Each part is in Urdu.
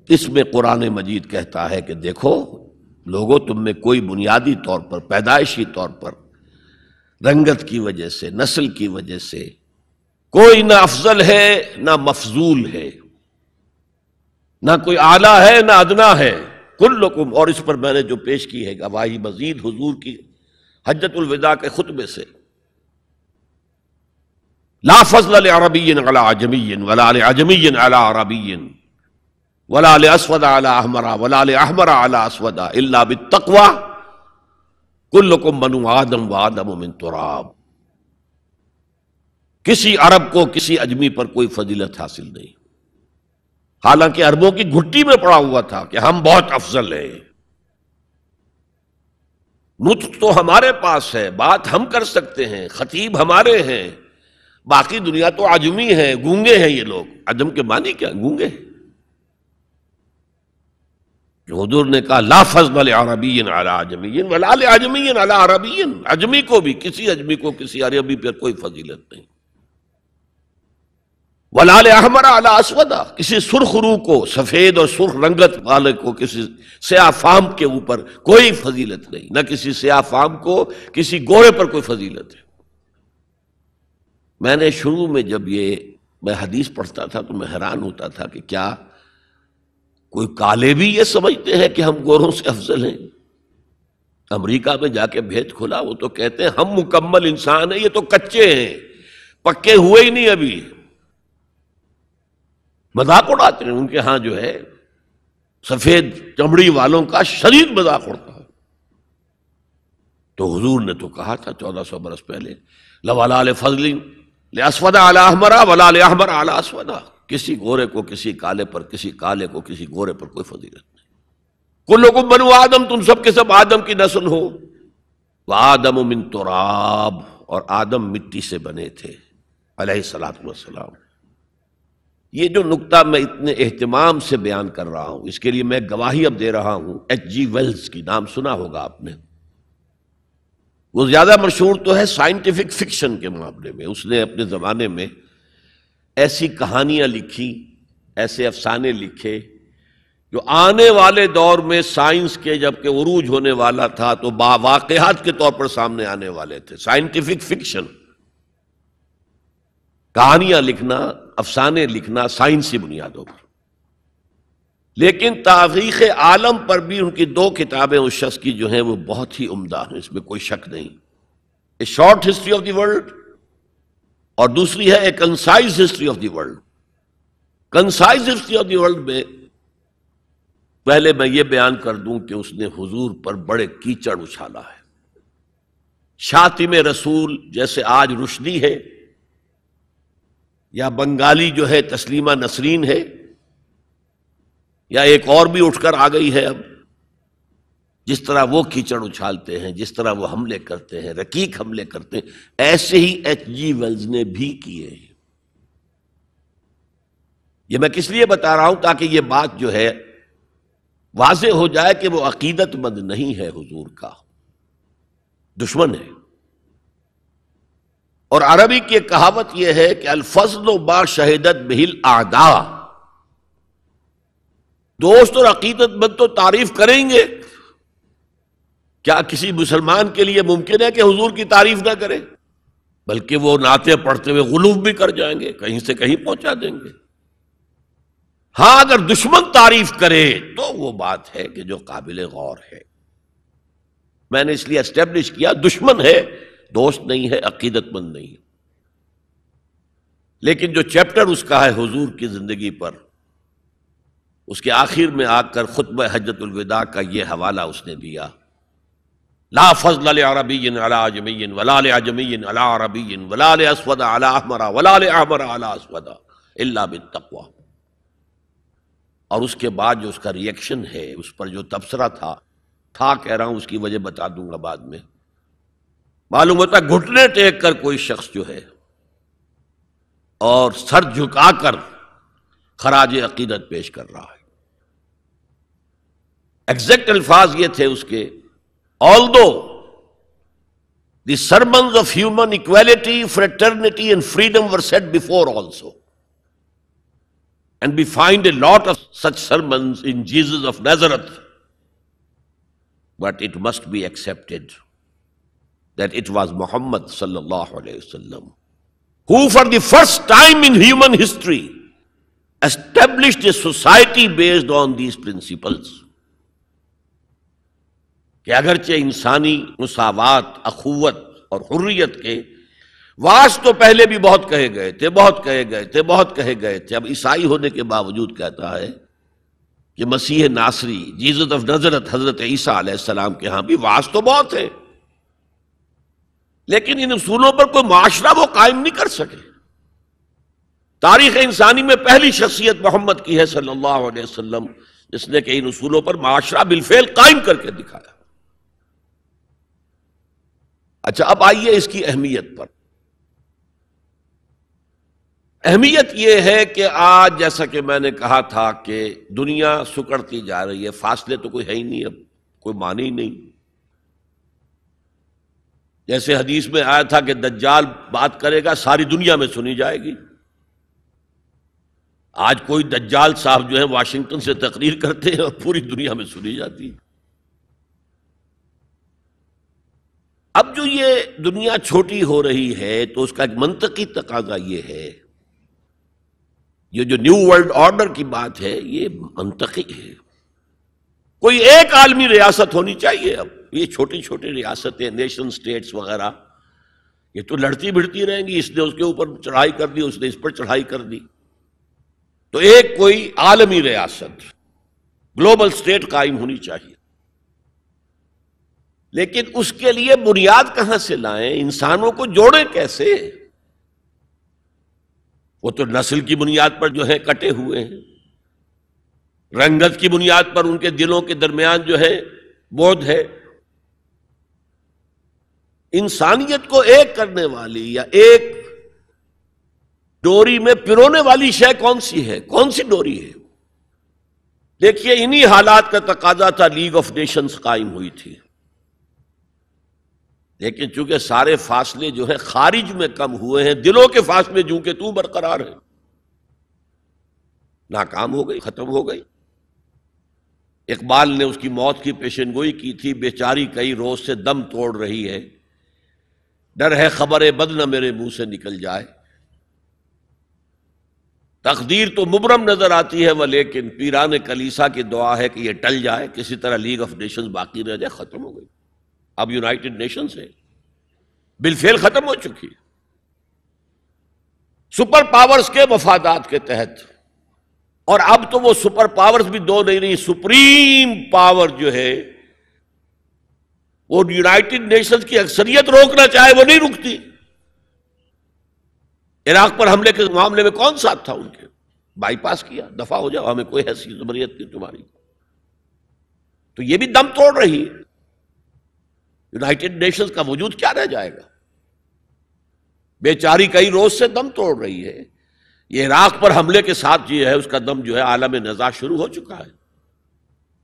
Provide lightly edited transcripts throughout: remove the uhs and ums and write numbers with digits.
اس میں قرآن مجید کہتا ہے کہ دیکھو لوگوں، تم میں کوئی بنیادی طور پر، پیدائشی طور پر رنگت کی وجہ سے، نسل کی وجہ سے کوئی نہ افضل ہے نہ مفضول ہے، نہ کوئی اعلیٰ ہے نہ ادنا ہے، کلکم، اور اس پر میں نے جو پیش کی ہے گواہی مزید حضور کی حجۃ الوداع کے خطبے سے، لا فضل لعربی علی عجمی ولا لعجمی علی عربی ولا لاسود علی احمر ولا لاحمر علی اسود الا بالتقوی کلکم بنو آدم وآدم من تراب۔ کسی عرب کو کسی اجمی پر کوئی فضیلت حاصل نہیں، حالانکہ عربوں کی گھٹی میں پڑا ہوا تھا کہ ہم بہت افضل ہیں، نطق تو ہمارے پاس ہے، بات ہم کر سکتے ہیں، خطیب ہمارے ہیں، باقی دنیا تو عجمی ہے، گونگے ہیں یہ لوگ۔ عجم کے معنی کیا؟ گونگے ہیں۔ حضور نے کہا لا فضل لعربی علی عجمی ولا لعجمی علی عربی، اجمی کو بھی، کسی اجمی کو کسی عربی پر کوئی فضیلت نہیں، ولا لاحمر علی اسود، کسی سرخ روح کو، سفید اور سرخ رنگت والے کو کسی سیاہ فام کے اوپر کوئی فضیلت نہیں، نہ کسی سیاہ فام کو کسی گورے پر کوئی فضیلت ہے۔ میں نے شروع میں جب میں حدیث پڑھتا تھا تو میں حیران ہوتا تھا کہ کیا کوئی کالے بھی یہ سمجھتے ہیں کہ ہم گوروں سے افضل ہیں؟ امریکہ میں جا کے بھید کھلا، وہ تو کہتے ہیں ہم مکمل انسان ہیں، یہ تو کچے ہیں، پکے ہوئے ہی نہیں ابھی، مذاق اڑاتے ہیں۔ ان کے ہاں جو ہے سفید چمڑی والوں کا شدید مذاق اڑتا ہے۔ تو حضور نے تو کہا تھا 1400 برس پہلے لولا لفضل لاسود علی احمر ولا لاحمر علی اسود، کسی گورے کو کسی کالے پر، کسی کالے کو کسی گورے پر کوئی فضیلت نہیں۔ کلکم بنو آدم، تم سب کے سب آدم کی نسل ہو، وآدم من تراب، اور آدم مٹی سے بنے تھے علیہ الصلوۃ والسلام۔ یہ جو نکتہ میں اتنے اہتمام سے بیان کر رہا ہوں، اس کے لیے میں گواہی اب دے رہا ہوں ایچ جی ویلز کی، نام سنا ہوگا آپ نے۔ وہ زیادہ مشہور تو ہے سائنٹیفک فکشن کے معاملے میں، اس نے اپنے زمانے میں ایسی کہانیاں لکھی، ایسے افسانے لکھے جو آنے والے دور میں سائنس کے جبکہ عروج ہونے والا تھا تو واقعات کے طور پر سامنے آنے والے تھے۔ سائنٹیفک فکشن، کہانیاں لکھنا، افسانے لکھنا سائنسی بنیادوں پر۔ لیکن تاریخ عالم پر بھی ان کی 2 کتابیں اس شخص کی جو ہیں وہ بہت ہی عمدہ ہیں، اس میں کوئی شک نہیں۔ A short history of the world, اور دوسری ہے a concise history of the world. Concise history of the world میں پہلے میں یہ بیان کر دوں کہ اس نے حضور پر بڑے کیچڑ اچھالا ہے۔ شاطم رسول جیسے آج رشدی ہے یا بنگالی جو ہے تسلیمہ نسرین ہے، یا ایک اور بھی اٹھ کر آ گئی ہے اب، جس طرح وہ کیچڑ اچھالتے ہیں، جس طرح وہ حملے کرتے ہیں، رقیق حملے کرتے ہیں، ایسے ہی ایچ جی ویلز نے بھی کیے ہیں۔ یہ میں کس لیے بتا رہا ہوں؟ تاکہ یہ بات جو ہے واضح ہو جائے کہ وہ عقیدت مند نہیں ہے، حضور کا دشمن ہے۔ اور عربی کی ایک کہاوت یہ ہے کہ الفضل ما شہدت بہ الاعداء، دوست اور عقیدت مند تو تعریف کریں گے، کیا کسی مسلمان کے لیے ممکن ہے کہ حضور کی تعریف نہ کرے؟ بلکہ وہ نعتیں پڑھتے ہوئے غلوف بھی کر جائیں گے، کہیں سے کہیں پہنچا دیں گے۔ ہاں اگر دشمن تعریف کرے تو وہ بات ہے کہ جو قابل غور ہے۔ میں نے اس لیے اسٹیبلش کیا دشمن ہے، دوست نہیں ہے، عقیدت مند نہیں ہے۔ لیکن جو چیپٹر اس کا ہے حضور کی زندگی پر، اس کے آخر میں آ کر خطبہ حجۃ الوداع کا یہ حوالہ اس نے دیا، لا فضل لعربی علی عجمی ولا لعجمی علی عربی ولا لاسود علی احمر ولا لاحمر علی اسود الا بالتقوی۔ اور اس کے بعد جو اس کا ری ایکشن ہے، اس پر جو تبصرہ تھا کہہ رہا ہوں، اس کی وجہ بتا دوں گا بعد میں۔ معلوم ہوتا ہے گھٹنے ٹیک کر کوئی شخص جو ہے اور سر جھکا کر خراج عقیدت پیش کر رہا ہے۔ ایگزیکٹ الفاظ یہ تھے اس کے، although the sermons of human equality, fraternity and freedom were said before also. And we find a lot of such sermons in Jesus of Nazareth. But it must be accepted that it was Muhammad sallallahu alayhi wasallam who for the first time in human history established a society based on these principles. کہ اگرچہ انسانی مساوات، اخوت اور حریت کے واس تو پہلے بھی بہت کہے گئے تھے، بہت کہے گئے تھے، اب عیسائی ہونے کے باوجود کہتا ہے کہ مسیح ناصری، جیزس آف نظرت، حضرت عیسیٰ علیہ السلام کے ہاں بھی واس تو بہت ہے، لیکن ان اصولوں پر کوئی معاشرہ وہ قائم نہیں کر سکے۔ تاریخ انسانی میں پہلی شخصیت محمد کی ہے صلی اللہ علیہ وسلم، جس نے کہ ان اصولوں پر معاشرہ بالفعل قائم کر کے دکھایا۔ اچھا، اب آئیے اس کی اہمیت پر۔ اہمیت یہ ہے کہ آج جیسا کہ میں نے کہا تھا کہ دنیا سکڑتی جا رہی ہے، فاصلے تو کوئی ہے ہی نہیں، اب کوئی معنی ہی نہیں۔ جیسے حدیث میں آیا تھا کہ دجال بات کرے گا ساری دنیا میں سنی جائے گی، آج کوئی دجال صاحب جو ہے واشنگٹن سے تقریر کرتے ہیں اور پوری دنیا میں سنی جاتی ہے۔ اب جو یہ دنیا چھوٹی ہو رہی ہے تو اس کا ایک منطقی تقاضا یہ ہے، یہ جو نیو ورلڈ آرڈر کی بات ہے یہ منطقی ہے۔ کوئی ایک عالمی ریاست ہونی چاہیے۔ اب یہ چھوٹی چھوٹی ریاستیں، نیشن سٹیٹس وغیرہ، یہ تو لڑتی بھڑتی رہیں گی، اس نے اس کے اوپر چڑھائی کر دی، اس نے اس پر چڑھائی کر دی، تو ایک کوئی عالمی ریاست، گلوبل سٹیٹ قائم ہونی چاہیے۔ لیکن اس کے لیے بنیاد کہاں سے لائیں؟ انسانوں کو جوڑیں کیسے؟ وہ تو نسل کی بنیاد پر جو ہے کٹے ہوئے ہیں، رنگت کی بنیاد پر ان کے دلوں کے درمیان جو ہے بودھ ہے۔ انسانیت کو ایک کرنے والی یا ایک ڈوری میں پرونے والی شے کون سی ہے؟ کون سی ڈوری ہے؟ دیکھیے، انہی حالات کا تقاضا تھا، لیگ آف نیشنز قائم ہوئی تھی، لیکن چونکہ سارے فاصلے جو ہے خارج میں کم ہوئے ہیں، دلوں کے فاصلے جو کہ تو برقرار ہیں، ناکام ہو گئی، ختم ہو گئی۔ اقبال نے اس کی موت کی پیشن گوئی کی تھی، بیچاری کئی روز سے دم توڑ رہی ہے، ڈر ہے خبر بد نہ میرے منہ سے نکل جائے، تقدیر تو مبرم نظر آتی ہے وہ لیکن پیران کلیسا کی دعا ہے کہ یہ ٹل جائے، کسی طرح لیگ آف نیشنز باقی رہ جائے۔ ختم ہو گئی، اب یونائٹڈ نیشنز ہے، بالفعل ختم ہو چکی، سپر پاورز کے مفادات کے تحت۔ اور اب تو وہ سپر پاورز بھی دو نہیں رہی، سپریم پاور جو ہے وہ یونائٹڈ نیشنز کی اکثریت روکنا چاہے وہ نہیں رکتی۔ عراق پر حملے کے معاملے میں کون ساتھ تھا ان کے؟ بائی پاس کیا، دفع ہو جاؤ، ہمیں کوئی حیثیت زبریت نہیں تمہاری۔ تو یہ بھی دم توڑ رہی ہے، یونائٹڈ نیشنز کا وجود کیا رہ جائے گا؟ بیچاری کئی روز سے دم توڑ رہی ہے۔ یہ عراق پر حملے کے ساتھ جو ہے اس کا دم جو ہے عالم نزاع شروع ہو چکا ہے۔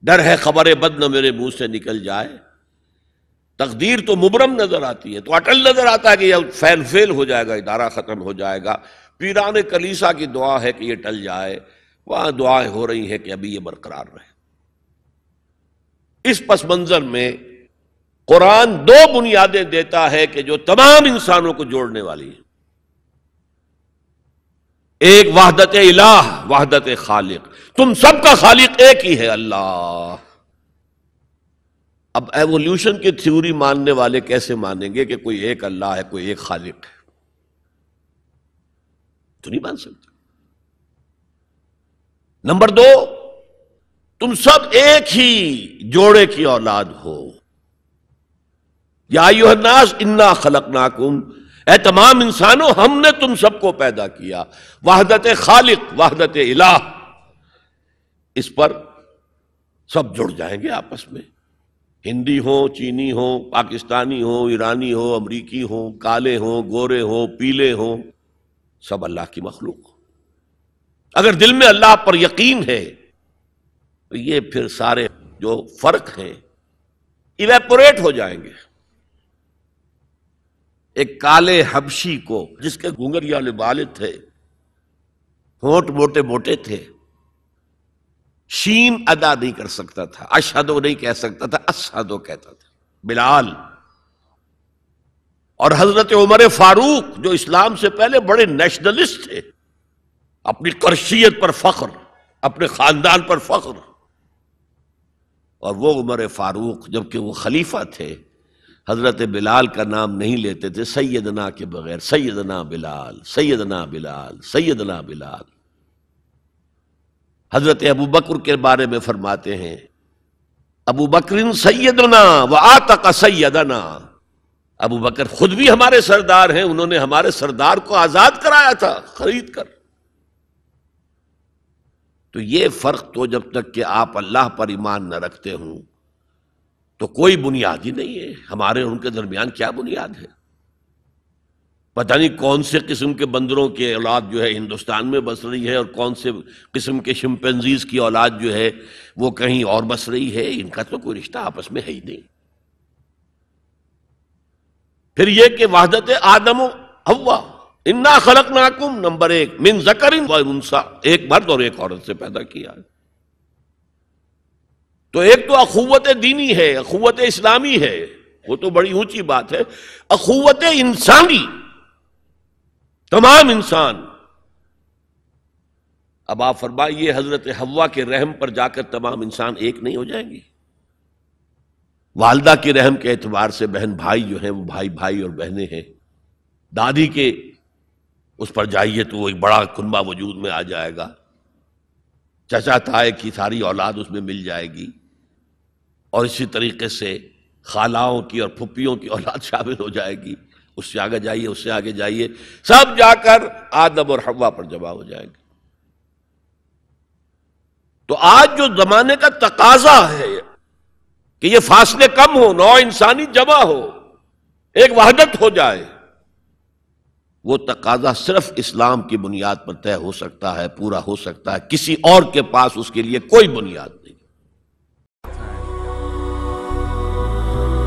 ڈر ہے خبر بد نہ میرے منہ سے نکل جائے، تقدیر تو مبرم نظر آتی ہے، تو اٹل نظر آتا ہے کہ یہ فیل ہو جائے گا، ادارہ ختم ہو جائے گا۔ پیران کلیسا کی دعا ہے کہ یہ ٹل جائے، وہاں دعائیں ہو رہی ہیں کہ ابھی یہ برقرار رہے۔ اس پس منظر میں قرآن دو بنیادیں دیتا ہے کہ جو تمام انسانوں کو جوڑنے والی ہیں، ایک وحدت الہ، وحدت خالق، تم سب کا خالق ایک ہی ہے، اللہ۔ اب ایوولوشن کی تھیوری ماننے والے کیسے مانیں گے کہ کوئی ایک اللہ ہے، کوئی ایک خالق ہے؟ تو نہیں مان سکتے۔ نمبر دو، تم سب ایک ہی جوڑے کی اولاد ہو، یا ایھا الناس انا خلقناکم، اے تمام انسانوں ہم نے تم سب کو پیدا کیا۔ وحدت خالق، وحدت الہ، اس پر سب جڑ جائیں گے آپس میں، ہندی ہوں، چینی ہوں، پاکستانی ہوں، ایرانی ہوں، امریکی ہوں، کالے ہوں، گورے ہوں، پیلے ہوں، سب اللہ کی مخلوق۔ اگر دل میں اللہ پر یقین ہے تو یہ پھر سارے جو فرق ہیں ایویپوریٹ ہو جائیں گے۔ ایک کالے حبشی کو جس کے گھنگریالے بالے تھے، ہونٹ موٹے موٹے تھے، شین ادا نہیں کر سکتا تھا، اشہدو نہیں کہہ سکتا تھا، اشہدو کہتا تھا بلال۔ اور حضرت عمر فاروق جو اسلام سے پہلے بڑے نیشنلسٹ تھے، اپنی قرشیت پر فخر، اپنے خاندان پر فخر، اور وہ عمر فاروق جبکہ وہ خلیفہ تھے حضرت بلال کا نام نہیں لیتے تھے سیدنا کے بغیر، سیدنا بلال، سیدنا بلال، سیدنا بلال۔ حضرت ابو بکر کے بارے میں فرماتے ہیں ابو بکر سیدنا وآتق سیدنا، ابو بکر خود بھی ہمارے سردار ہیں، انہوں نے ہمارے سردار کو آزاد کرایا تھا خرید کر۔ تو یہ فرق تو جب تک کہ آپ اللہ پر ایمان نہ رکھتے ہوں تو کوئی بنیاد ہی نہیں ہے۔ ہمارے ان کے درمیان کیا بنیاد ہے؟ پتہ نہیں کون سے قسم کے بندروں کی اولاد جو ہے ہندوستان میں بس رہی ہے، اور کون سے قسم کے شمپینزیز کی اولاد جو ہے وہ کہیں اور بس رہی ہے، ان کا تو کوئی رشتہ آپس میں ہے ہی نہیں۔ پھر یہ کہ وحدت آدم و حوا، انا خلقناکم، نمبر 1 من ذکر و انثی، ایک مرد اور ایک عورت سے پیدا کیا۔ تو ایک تو اخوت دینی ہے، اخوت اسلامی ہے، وہ تو بڑی اونچی بات ہے۔ اخوت انسانی، تمام انسان۔ اب آپ فرمائیے حضرت حوا کے رحم پر جا کر تمام انسان ایک نہیں ہو جائیں گے؟ والدہ کے رحم کے اعتبار سے بہن بھائی جو ہیں وہ بھائی بھائی اور بہنیں ہیں، دادی کے اس پر جائیے تو وہ ایک بڑا کنبہ وجود میں آ جائے گا، چچا تائے کی ساری اولاد اس میں مل جائے گی، اور اسی طریقے سے خالاؤں کی اور پھپھیوں کی اولاد شامل ہو جائے گی، اس سے آگے جائیے، اس سے آگے جائیے، سب جا کر آدم اور حوا پر جمع ہو جائے گی۔ تو آج جو زمانے کا تقاضا ہے کہ یہ فاصلے کم ہو، نوع انسانی جمع ہو، ایک وحدت ہو جائے، وہ تقاضا صرف اسلام کی بنیاد پر طے ہو سکتا ہے، پورا ہو سکتا ہے، کسی اور کے پاس اس کے لیے کوئی بنیاد نہیں۔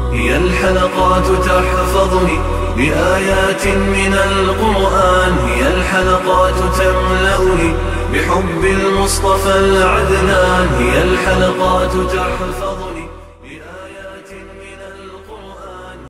هي الحلقات تحفظني بآيات من القرآن، هي الحلقات تملأني بحب المصطفى العدنان، هي الحلقات تحفظني